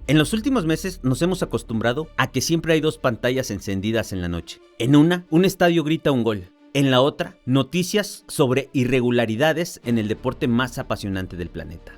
En los últimos meses nos hemos acostumbrado a que siempre hay dos pantallas encendidas en la noche. En una, un estadio grita un gol. En la otra, noticias sobre irregularidades en el deporte más apasionante del planeta.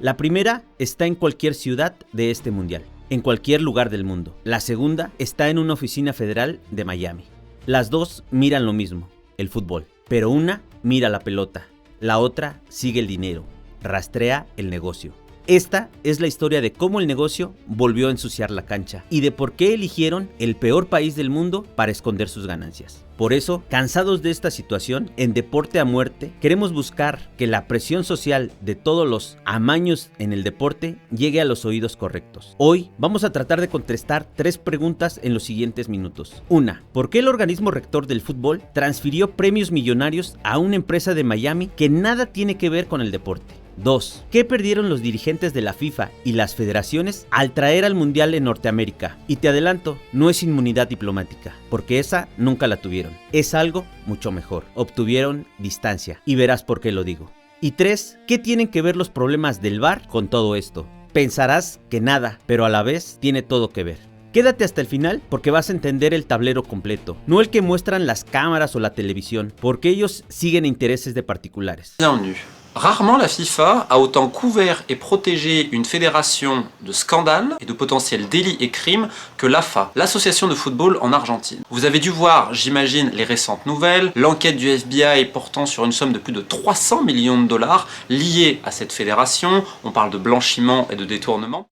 La primera está en cualquier ciudad de este mundial, en cualquier lugar del mundo. La segunda está en una oficina federal de Miami. Las dos miran lo mismo, el fútbol. Pero una mira la pelota, la otra sigue el dinero, rastrea el negocio. Esta es la historia de cómo el negocio volvió a ensuciar la cancha y de por qué eligieron el peor país del mundo para esconder sus ganancias. Por eso, cansados de esta situación, en Deporte a Muerte, queremos buscar que la presión social de todos los amaños en el deporte llegue a los oídos correctos. Hoy vamos a tratar de contestar 3 preguntas en los siguientes minutos. 1. ¿Por qué el organismo rector del fútbol transfirió premios millonarios a una empresa de Miami que nada tiene que ver con el deporte? 2. ¿Qué perdieron los dirigentes de la FIFA y las federaciones al traer al Mundial en Norteamérica? Y te adelanto, no es inmunidad diplomática, porque esa nunca la tuvieron. Es algo mucho mejor. Obtuvieron distancia, y verás por qué lo digo. Y 3. ¿Qué tienen que ver los problemas del VAR con todo esto? Pensarás que nada, pero a la vez tiene todo que ver. Quédate hasta el final porque vas a entender el tablero completo, no el que muestran las cámaras o la televisión, porque ellos siguen intereses de particulares. Bienvenue. Rarement la FIFA a autant couvert et protégé une fédération de scandales et de potentiels délits et crimes que l'AFA, l'association de football en Argentine. Vous avez dû voir, j'imagine, les récentes nouvelles, l'enquête du FBI portant sur une somme de plus de 300 millions de dollars liée à cette fédération. On parle de blanchiment et de détournement.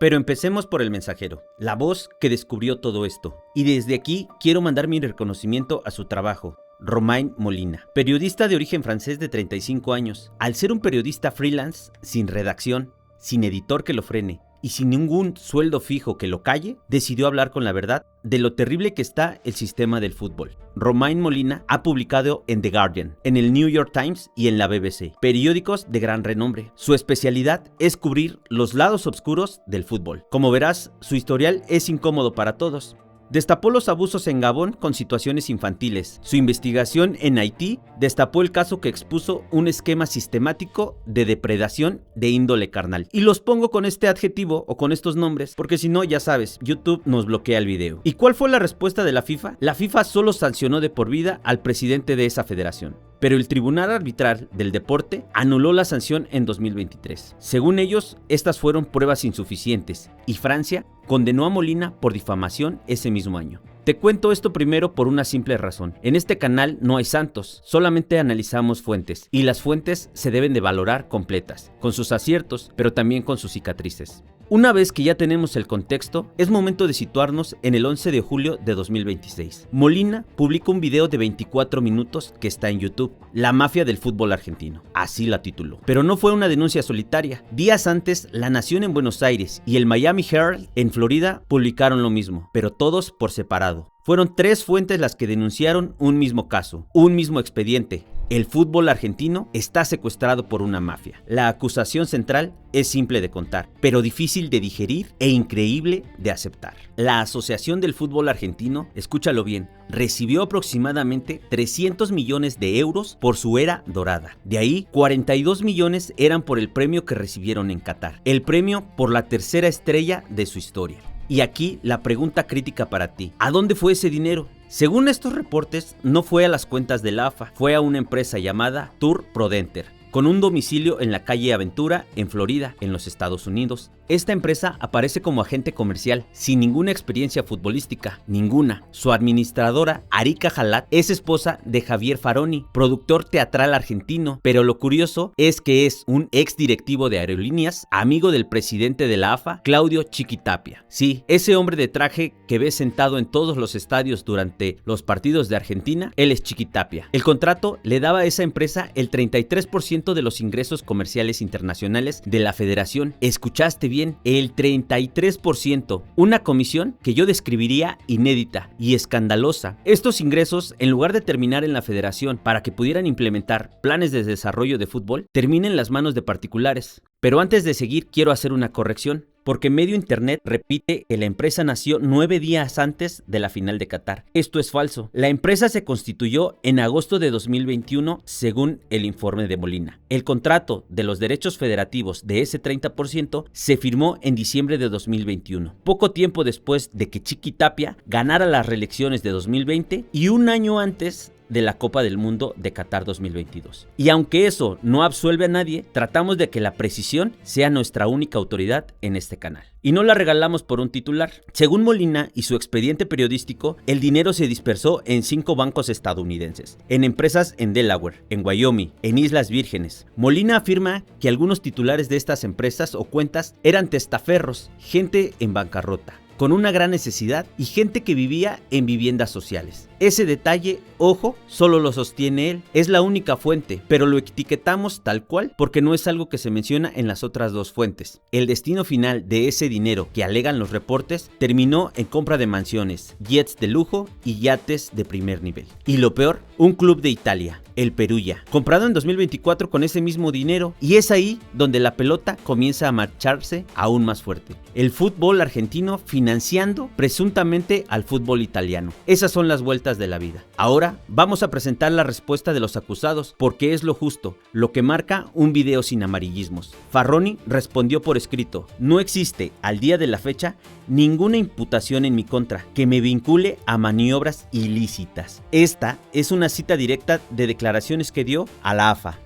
Pero empecemos por el mensajero, la voz que descubrió todo esto. Y desde aquí quiero mandar mi reconocimiento a su trabajo. Romain Molina, periodista de origen francés de 35 años. Al ser un periodista freelance, sin redacción, sin editor que lo frene y sin ningún sueldo fijo que lo calle, decidió hablar con la verdad de lo terrible que está el sistema del fútbol. Romain Molina ha publicado en The Guardian, en el New York Times y en la BBC, periódicos de gran renombre. Su especialidad es cubrir los lados oscuros del fútbol. Como verás, su historial es incómodo para todos. Destapó los abusos en Gabón con situaciones infantiles. Su investigación en Haití destapó el caso que expuso un esquema sistemático de depredación de índole carnal. Y los pongo con este adjetivo o con estos nombres porque si no, ya sabes, YouTube nos bloquea el video. ¿Y cuál fue la respuesta de la FIFA? La FIFA solo sancionó de por vida al presidente de esa federación. Pero el Tribunal Arbitral del Deporte anuló la sanción en 2023. Según ellos, estas fueron pruebas insuficientes y Francia condenó a Molina por difamación ese mismo año. Te cuento esto primero por una simple razón. En este canal no hay santos, solamente analizamos fuentes y las fuentes se deben de valorar completas, con sus aciertos, pero también con sus cicatrices. Una vez que ya tenemos el contexto, es momento de situarnos en el 11 de julio de 2026. Molina publicó un video de 24 minutos que está en YouTube, La mafia del fútbol argentino, así la tituló. Pero no fue una denuncia solitaria. Días antes, La Nación en Buenos Aires y el Miami Herald en Florida publicaron lo mismo, pero todos por separado. Fueron 3 fuentes las que denunciaron un mismo caso, un mismo expediente. El fútbol argentino está secuestrado por una mafia. La acusación central es simple de contar, pero difícil de digerir e increíble de aceptar. La Asociación del Fútbol Argentino, escúchalo bien, recibió aproximadamente 300 millones de euros por su era dorada. De ahí, 42 millones eran por el premio que recibieron en Qatar. El premio por la tercera estrella de su historia. Y aquí la pregunta crítica para ti, ¿a dónde fue ese dinero? Según estos reportes, no fue a las cuentas de la AFA, fue a una empresa llamada Tour Prodenter, con un domicilio en la calle Aventura, en Florida, en los Estados Unidos. Esta empresa aparece como agente comercial, sin ninguna experiencia futbolística, ninguna. Su administradora, Arica Jalat, es esposa de Javier Faroni, productor teatral argentino, pero lo curioso es que es un ex directivo de aerolíneas, amigo del presidente de la AFA, Claudio Chiquitapia. Sí, ese hombre de traje que ves sentado en todos los estadios durante los partidos de Argentina, él es Chiquitapia. El contrato le daba a esa empresa el 33% de los ingresos comerciales internacionales de la federación. Escuchaste bien, el 33%. Una comisión que yo describiría inédita y escandalosa. Estos ingresos, en lugar de terminar en la federación para que pudieran implementar planes de desarrollo de fútbol, terminan en las manos de particulares. Pero antes de seguir, quiero hacer una corrección. porque medio internet repite que la empresa nació 9 días antes de la final de Qatar. Esto es falso. La empresa se constituyó en agosto de 2021 según el informe de Molina. El contrato de los derechos federativos de ese 30% se firmó en diciembre de 2021, poco tiempo después de que Chiqui Tapia ganara las reelecciones de 2020 y un año antes de la Copa del Mundo de Qatar 2022. Y aunque eso no absuelve a nadie, tratamos de que la precisión sea nuestra única autoridad en este canal. Y no la regalamos por un titular. Según Molina y su expediente periodístico, el dinero se dispersó en 5 bancos estadounidenses, en empresas en Delaware, en Wyoming, en Islas Vírgenes. Molina afirma que algunos titulares de estas empresas o cuentas eran testaferros, gente en bancarrota, con una gran necesidad y gente que vivía en viviendas sociales. Ese detalle, ojo, solo lo sostiene él, es la única fuente, pero lo etiquetamos tal cual porque no es algo que se menciona en las otras 2 fuentes. El destino final de ese dinero que alegan los reportes terminó en compra de mansiones, jets de lujo y yates de primer nivel. Y lo peor, un club de Italia, el Perugia, comprado en 2024 con ese mismo dinero, y es ahí donde la pelota comienza a marcharse aún más fuerte. El fútbol argentino financiando presuntamente al fútbol italiano. Esas son las vueltas de la vida. Ahora vamos a presentar la respuesta de los acusados porque es lo justo, lo que marca un video sin amarillismos. Farroni respondió por escrito: no existe al día de la fecha ninguna imputación en mi contra que me vincule a maniobras ilícitas. Esta es una cita directa de declaraciones que dio a la AFA.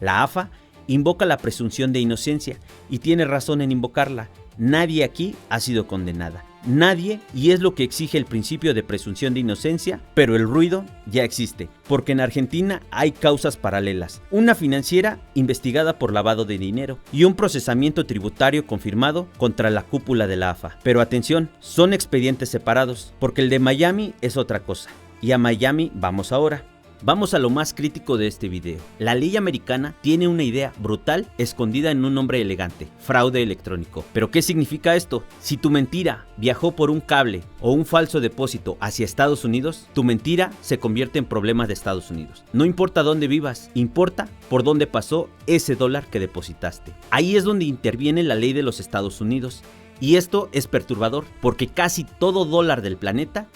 La AFA invoca la presunción de inocencia y tiene razón en invocarla. Nadie aquí ha sido condenada. Nadie, y es lo que exige el principio de presunción de inocencia, pero el ruido ya existe, porque en Argentina hay causas paralelas, una financiera investigada por lavado de dinero y un procesamiento tributario confirmado contra la cúpula de la AFA. Pero atención, son expedientes separados, porque el de Miami es otra cosa, y a Miami vamos ahora. Vamos a lo más crítico de este video. La ley americana tiene una idea brutal escondida en un nombre elegante: fraude electrónico. ¿Pero qué significa esto? Si tu mentira viajó por un cable o un falso depósito hacia Estados Unidos, tu mentira se convierte en problema de Estados Unidos. No importa dónde vivas, importa por dónde pasó ese dólar que depositaste. Ahí es donde interviene la ley de los Estados Unidos. Y esto es perturbador porque casi todo dólar del planeta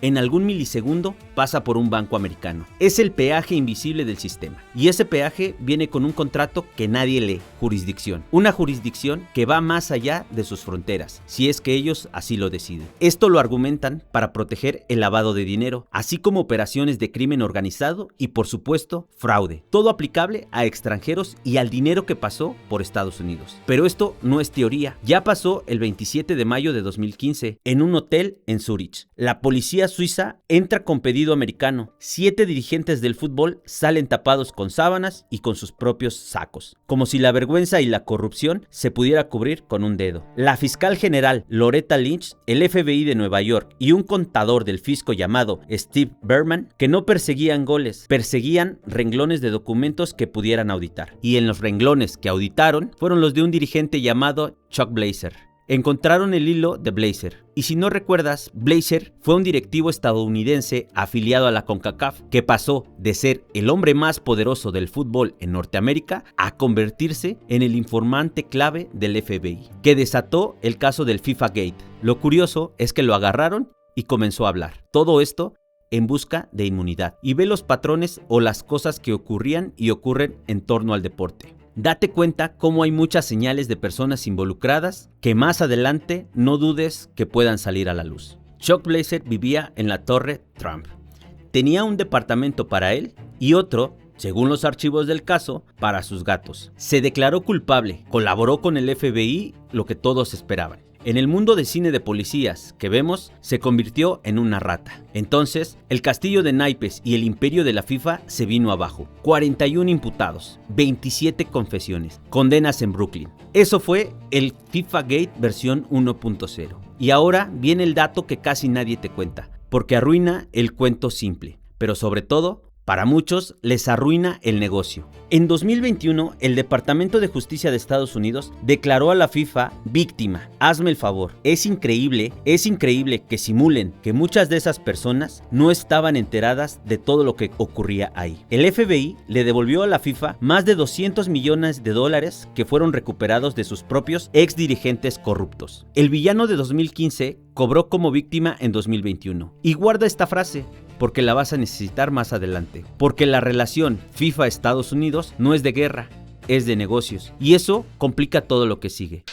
en algún milisegundo pasa por un banco americano. Es el peaje invisible del sistema. Y ese peaje viene con un contrato que nadie lee: jurisdicción. Una jurisdicción que va más allá de sus fronteras, si es que ellos así lo deciden. Esto lo argumentan para proteger el lavado de dinero, así como operaciones de crimen organizado y, por supuesto, fraude. Todo aplicable a extranjeros y al dinero que pasó por Estados Unidos. Pero esto no es teoría. Ya pasó el 27 de mayo de 2015 en un hotel en Zúrich. La policía suiza entra con pedido americano. 7 dirigentes del fútbol salen tapados con sábanas y con sus propios sacos, como si la vergüenza y la corrupción se pudiera cubrir con un dedo. La fiscal general Loretta Lynch, el FBI de Nueva York y un contador del fisco llamado Steve Berman, que no perseguían goles, perseguían renglones de documentos que pudieran auditar. Y en los renglones que auditaron fueron los de un dirigente llamado Chuck Blazer. Encontraron el hilo de Blazer. Y si no recuerdas, Blazer fue un directivo estadounidense afiliado a la CONCACAF que pasó de ser el hombre más poderoso del fútbol en Norteamérica a convertirse en el informante clave del FBI, que desató el caso del FIFA Gate. Lo curioso es que lo agarraron y comenzó a hablar. Todo esto en busca de inmunidad. Y ve los patrones o las cosas que ocurrían y ocurren en torno al deporte. Date cuenta cómo hay muchas señales de personas involucradas que más adelante no dudes que puedan salir a la luz. Chuck Blazer vivía en la Torre Trump. Tenía un departamento para él y otro, según los archivos del caso, para sus gatos. Se declaró culpable, colaboró con el FBI, lo que todos esperaban. En el mundo de cine de policías que vemos, se convirtió en una rata. Entonces, el castillo de naipes y el imperio de la FIFA se vino abajo. 41 imputados, 27 confesiones, condenas en Brooklyn. Eso fue el FIFA Gate versión 1.0. Y ahora viene el dato que casi nadie te cuenta, porque arruina el cuento simple, pero sobre todo Para muchos les arruina el negocio. En 2021, el Departamento de Justicia de Estados Unidos declaró a la FIFA víctima. Hazme el favor, es increíble que simulen que muchas de esas personas no estaban enteradas de todo lo que ocurría ahí. El FBI le devolvió a la FIFA más de 200 millones de dólares que fueron recuperados de sus propios ex dirigentes corruptos. El villano de 2015 cobró como víctima en 2021. Y guarda esta frase, porque la vas a necesitar más adelante. Porque la relación FIFA-Estados Unidos no es de guerra, es de negocios. Y eso complica todo lo que sigue.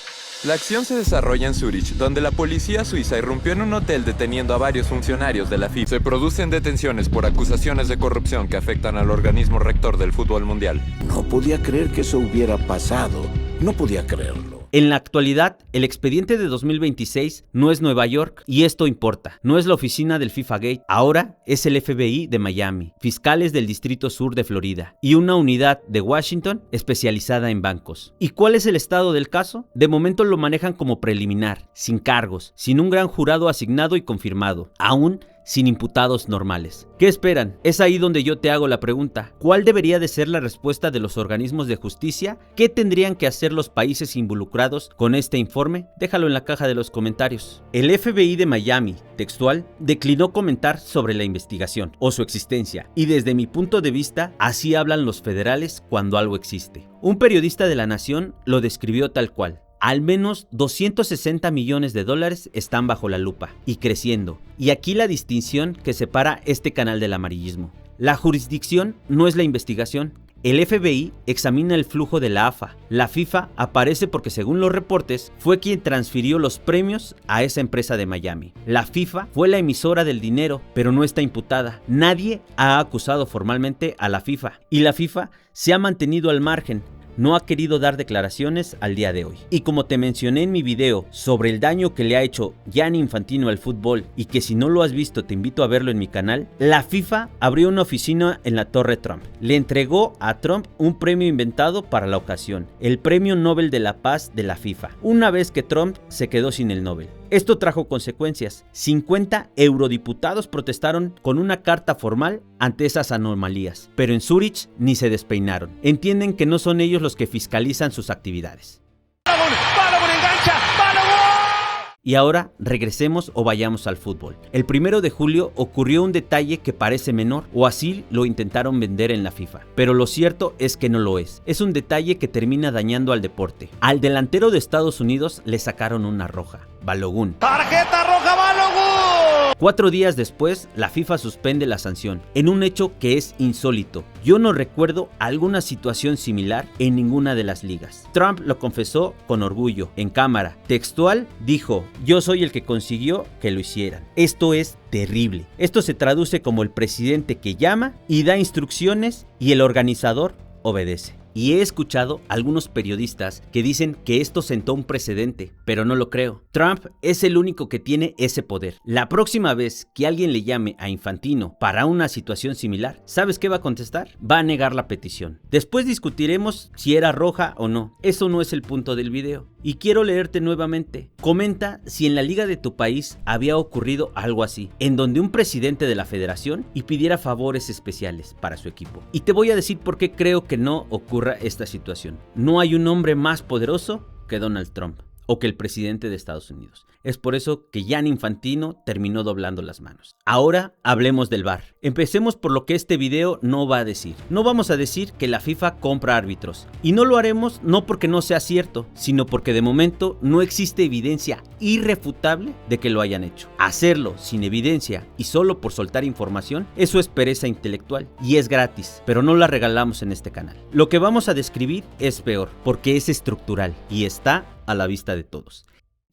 La acción se desarrolla en Zúrich, donde la policía suiza irrumpió en un hotel deteniendo a varios funcionarios de la FIFA. Se producen detenciones por acusaciones de corrupción que afectan al organismo rector del fútbol mundial. No podía creer que eso hubiera pasado. No podía creerlo. En la actualidad, el expediente de 2026 no es Nueva York y esto importa. No es la oficina del FIFA Gate, ahora es el FBI de Miami, fiscales del Distrito Sur de Florida y una unidad de Washington especializada en bancos. ¿Y cuál es el estado del caso? De momento lo manejan como preliminar, sin cargos, sin un gran jurado asignado y confirmado, aún sin imputados normales. ¿Qué esperan? Es ahí donde yo te hago la pregunta. ¿Cuál debería de ser la respuesta de los organismos de justicia? ¿Qué tendrían que hacer los países involucrados con este informe? Déjalo en la caja de los comentarios. El FBI de Miami, textual, declinó comentar sobre la investigación o su existencia, y desde mi punto de vista, así hablan los federales cuando algo existe. Un periodista de La Nación lo describió tal cual. Al menos 260 millones de dólares están bajo la lupa y creciendo. Y aquí la distinción que separa este canal del amarillismo. La jurisdicción no es la investigación. El FBI examina el flujo de la AFA. La FIFA aparece porque, según los reportes, fue quien transfirió los premios a esa empresa de Miami. La FIFA fue la emisora del dinero, pero no está imputada. Nadie ha acusado formalmente a la FIFA. Y la FIFA se ha mantenido al margen. No ha querido dar declaraciones al día de hoy. Y como te mencioné en mi video sobre el daño que le ha hecho Gianni Infantino al fútbol, y que si no lo has visto te invito a verlo en mi canal, la FIFA abrió una oficina en la Torre Trump. Le entregó a Trump un premio inventado para la ocasión, el Premio Nobel de la Paz de la FIFA, una vez que Trump se quedó sin el Nobel. Esto trajo consecuencias. 50 eurodiputados protestaron con una carta formal ante esas anomalías, pero en Zúrich ni se despeinaron. Entienden que no son ellos los que fiscalizan sus actividades. Y ahora regresemos o vayamos al fútbol. El 1 de julio ocurrió un detalle que parece menor, o así lo intentaron vender en la FIFA, pero lo cierto es que no lo es. Es un detalle que termina dañando al deporte. Al delantero de Estados Unidos le sacaron una roja. Balogun. ¡Tarjeta roja, Balogun! 4 días después, la FIFA suspende la sanción, en un hecho que es insólito. Yo no recuerdo alguna situación similar en ninguna de las ligas. Trump lo confesó con orgullo, en cámara. Textual, dijo: yo soy el que consiguió que lo hicieran. Esto es terrible. Esto se traduce como el presidente que llama y da instrucciones y el organizador obedece. Y he escuchado a algunos periodistas que dicen que esto sentó un precedente, pero no lo creo. Trump es el único que tiene ese poder. La próxima vez que alguien le llame a Infantino para una situación similar, ¿sabes qué va a contestar? Va a negar la petición. Después discutiremos si era roja o no. Eso no es el punto del video. Y quiero leerte nuevamente. Comenta si en la liga de tu país había ocurrido algo así, en donde un presidente de la federación y pidiera favores especiales para su equipo. Y te voy a decir por qué creo que no ocurra esta situación. No hay un hombre más poderoso que Donald Trump o que el presidente de Estados Unidos. Es por eso que Gianni Infantino terminó doblando las manos. Ahora hablemos del VAR. Empecemos por lo que este video no va a decir. No vamos a decir que la FIFA compra árbitros. Y no lo haremos no porque no sea cierto, sino porque de momento no existe evidencia irrefutable de que lo hayan hecho. Hacerlo sin evidencia y solo por soltar información, eso es pereza intelectual y es gratis, pero no la regalamos en este canal. Lo que vamos a describir es peor, porque es estructural y está a la vista de todos.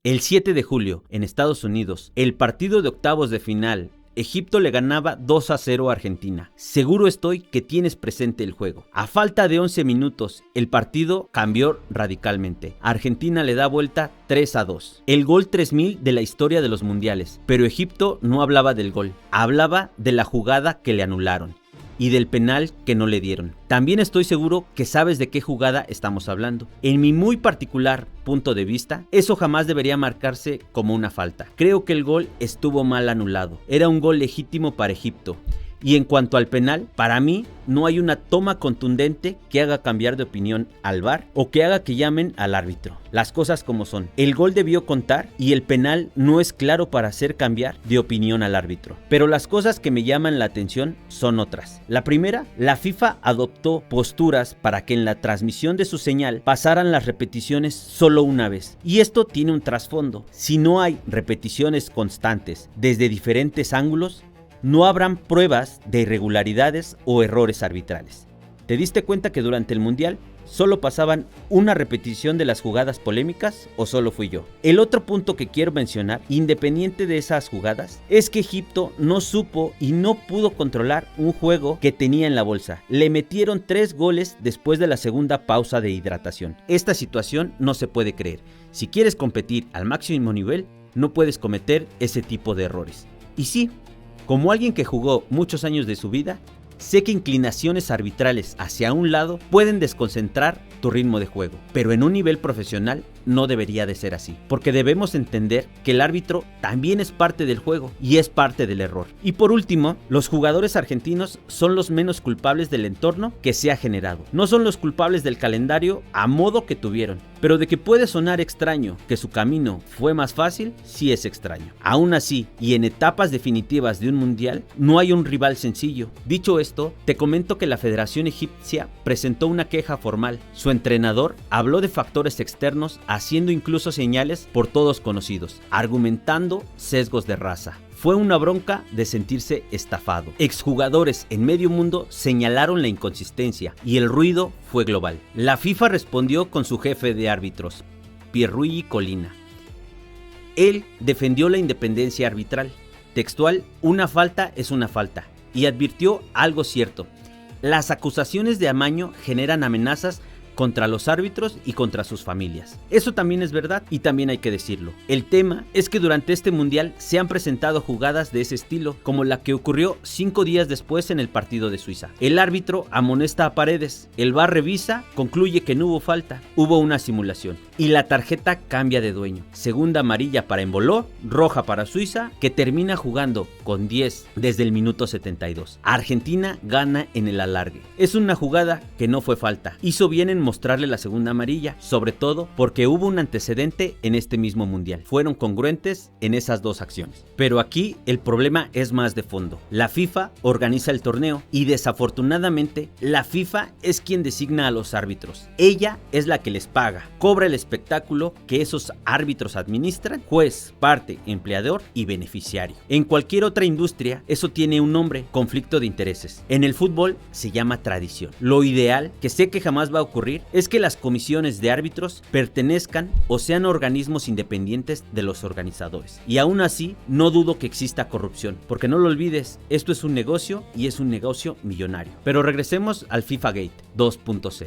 El 7 de julio, en Estados Unidos, el partido de octavos de final, Egipto le ganaba 2-0 a Argentina. Seguro estoy que tienes presente el juego. A falta de 11 minutos, el partido cambió radicalmente. Argentina le da vuelta 3-2. El gol 3000 de la historia de los mundiales. Pero Egipto no hablaba del gol, hablaba de la jugada que le anularon y del penal que no le dieron. También estoy seguro que sabes de qué jugada estamos hablando. En mi muy particular punto de vista, eso jamás debería marcarse como una falta. Creo que el gol estuvo mal anulado. Era un gol legítimo para Egipto. Y en cuanto al penal, para mí no hay una toma contundente que haga cambiar de opinión al VAR o que haga que llamen al árbitro. Las cosas como son. El gol debió contar y el penal no es claro para hacer cambiar de opinión al árbitro. Pero las cosas que me llaman la atención son otras. La primera, la FIFA adoptó posturas para que en la transmisión de su señal pasaran las repeticiones solo una vez. Y esto tiene un trasfondo. Si no hay repeticiones constantes desde diferentes ángulos, no habrán pruebas de irregularidades o errores arbitrales. ¿Te diste cuenta que durante el Mundial solo pasaban una repetición de las jugadas polémicas o solo fui yo? El otro punto que quiero mencionar, independiente de esas jugadas, es que Egipto no supo y no pudo controlar un juego que tenía en la bolsa. Le metieron 3 goles después de la segunda pausa de hidratación. Esta situación no se puede creer. Si quieres competir al máximo nivel, no puedes cometer ese tipo de errores. Y sí, como alguien que jugó muchos años de su vida, sé que inclinaciones arbitrales hacia un lado pueden desconcentrar tu ritmo de juego, pero en un nivel profesional no debería de ser así, porque debemos entender que el árbitro también es parte del juego y es parte del error. Y por último, los jugadores argentinos son los menos culpables del entorno que se ha generado. No son los culpables del calendario a modo que tuvieron, pero de que puede sonar extraño que su camino fue más fácil, sí es extraño. Aún así, y en etapas definitivas de un mundial, no hay un rival sencillo. Dicho esto, te comento que la Federación Egipcia presentó una queja formal. Su entrenador habló de factores externos, haciendo incluso señales por todos conocidos, argumentando sesgos de raza. Fue una bronca de sentirse estafado. Exjugadores en medio mundo señalaron la inconsistencia y el ruido fue global. La FIFA respondió con su jefe de árbitros, Pierluigi Collina. Él defendió la independencia arbitral. Textual, una falta es una falta. Y advirtió algo cierto. Las acusaciones de amaño generan amenazas contra los árbitros y contra sus familias. Eso también es verdad y también hay que decirlo. El tema es que durante este mundial se han presentado jugadas de ese estilo, como la que ocurrió 5 días después en el partido de Suiza. El árbitro amonesta a Paredes, el VAR revisa, concluye que no hubo falta, hubo una simulación y la tarjeta cambia de dueño. Segunda amarilla para Embolo, roja para Suiza, que termina jugando con 10 desde el minuto 72. Argentina gana en el alargue. Es una jugada que no fue falta. Hizo bien en mostrarle la segunda amarilla, sobre todo porque hubo un antecedente en este mismo mundial. Fueron congruentes en esas dos acciones. Pero aquí el problema es más de fondo. La FIFA organiza el torneo y desafortunadamente la FIFA es quien designa a los árbitros. Ella es la que les paga, cobra el espectáculo que esos árbitros administran, juez, parte, empleador y beneficiario. En cualquier otra industria eso tiene un nombre, conflicto de intereses. En el fútbol se llama tradición. Lo ideal, que sé que jamás va a ocurrir, es que las comisiones de árbitros pertenezcan o sean organismos independientes de los organizadores. Y aún así, no dudo que exista corrupción, porque no lo olvides, esto es un negocio y es un negocio millonario. Pero regresemos al FIFA Gate 2.0.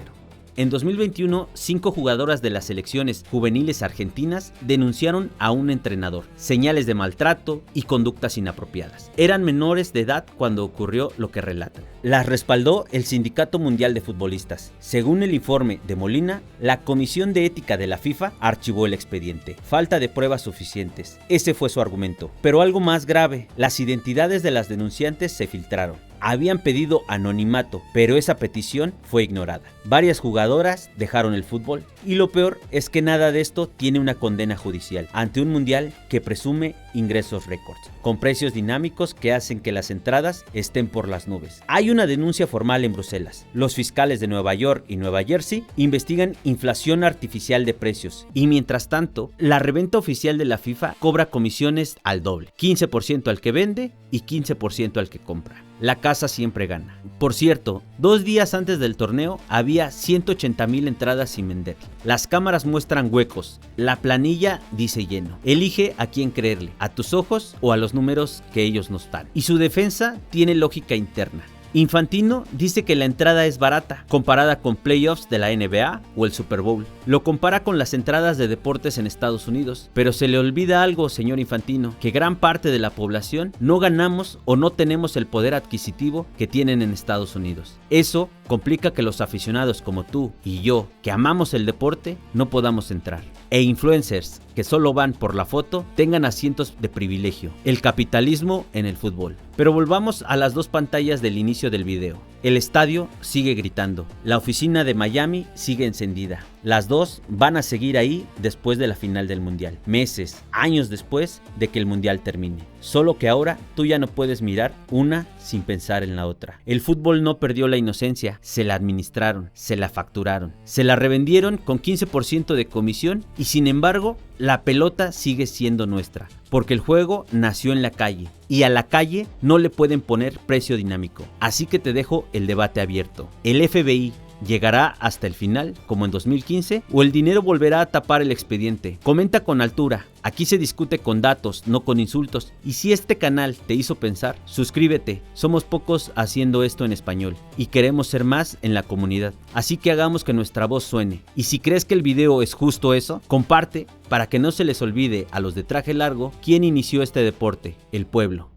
En 2021, 5 jugadoras de las selecciones juveniles argentinas denunciaron a un entrenador, señales de maltrato y conductas inapropiadas. Eran menores de edad cuando ocurrió lo que relatan. Las respaldó el Sindicato Mundial de Futbolistas. Según el informe de Molina, la Comisión de Ética de la FIFA archivó el expediente. Falta de pruebas suficientes. Ese fue su argumento. Pero algo más grave, las identidades de las denunciantes se filtraron. Habían pedido anonimato, pero esa petición fue ignorada. Varias jugadoras dejaron el fútbol y lo peor es que nada de esto tiene una condena judicial ante un mundial que presume ingresos récords, con precios dinámicos que hacen que las entradas estén por las nubes. Hay una denuncia formal en Bruselas. Los fiscales de Nueva York y Nueva Jersey investigan inflación artificial de precios y mientras tanto, la reventa oficial de la FIFA cobra comisiones al doble, 15% al que vende y 15% al que compra. La casa siempre gana. Por cierto, 2 días antes del torneo había 180,000 entradas sin vender. Las cámaras muestran huecos. La planilla dice lleno. Elige a quién creerle, a tus ojos o a los números que ellos nos dan. Y su defensa tiene lógica interna. Infantino dice que la entrada es barata, comparada con playoffs de la NBA o el Super Bowl. Lo compara con las entradas de deportes en Estados Unidos. Pero se le olvida algo, señor Infantino, que gran parte de la población no ganamos o no tenemos el poder adquisitivo que tienen en Estados Unidos. Eso complica que los aficionados como tú y yo, que amamos el deporte, no podamos entrar. E influencers que solo van por la foto tengan asientos de privilegio. El capitalismo en el fútbol. Pero volvamos a las dos pantallas del inicio del video. El estadio sigue gritando, la oficina de Miami sigue encendida. Las dos van a seguir ahí después de la final del mundial, meses, años después de que el mundial termine. Solo que ahora tú ya no puedes mirar una sin pensar en la otra. El fútbol no perdió la inocencia, se la administraron, se la facturaron, se la revendieron con 15% de comisión y sin embargo la pelota sigue siendo nuestra, porque el juego nació en la calle y a la calle no le pueden poner precio dinámico. Así que te dejo el debate abierto. ¿El FBI llegará hasta el final, como en 2015, o el dinero volverá a tapar el expediente? Comenta con altura, aquí se discute con datos, no con insultos, y si este canal te hizo pensar, suscríbete, somos pocos haciendo esto en español, y queremos ser más en la comunidad, así que hagamos que nuestra voz suene, y si crees que el video es justo eso, comparte, para que no se les olvide a los de traje largo quién inició este deporte, el pueblo.